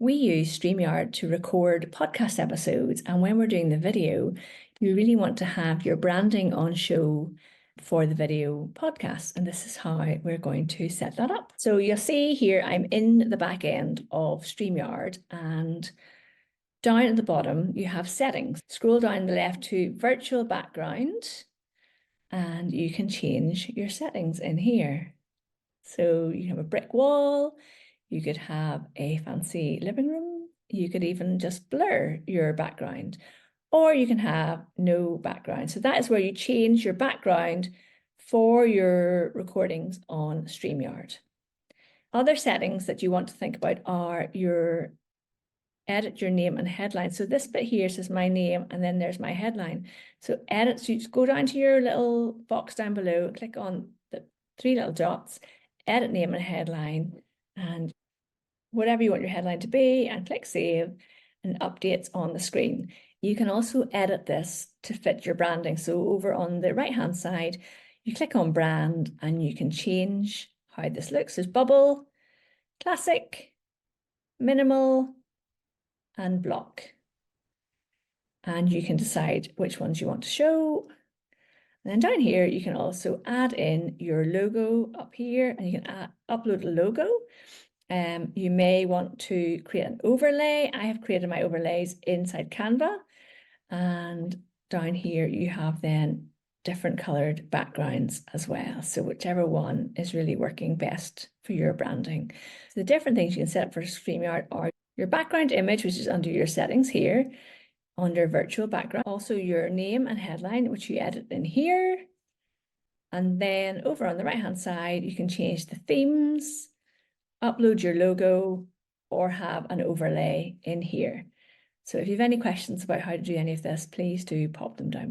We use Streamyard to record podcast episodes, and when we're doing the video, you really want to have your branding on show for the video podcast, and this is how we're going to set that up. So you'll see here I'm in the back end of Streamyard, and down at the bottom you have settings. Scroll down the left to virtual background, and you can change your settings in here. So you have a brick wall, you could have a fancy living room, you could even just blur your background, or you can have no background. So that is where you change your background for your recordings on StreamYard. Other settings that you want to think about are your edit your name and headline. So this bit here says my name, and then there's my headline. So edit, so you just go down to your little box down below, click on the three little dots, edit name and headline, and whatever you want your headline to be, and click save, and updates on the screen. You can also edit this to fit your branding. So over on the right hand side, you click on brand and you can change how this looks. There's bubble, classic, minimal, and block. And you can decide which ones you want to show. And then down here, you can also add in your logo up here, and you can upload a logo. You may want to create an overlay. I have created my overlays inside Canva. And down here, you have then different colored backgrounds as well. So whichever one is really working best for your branding. So the different things you can set up for StreamYard are your background image, which is under your settings here, under virtual background, also your name and headline, which you edit in here. And then over on the right hand side, you can change the themes, upload your logo, or have an overlay in here. So if you have any questions about how to do any of this, please do pop them down.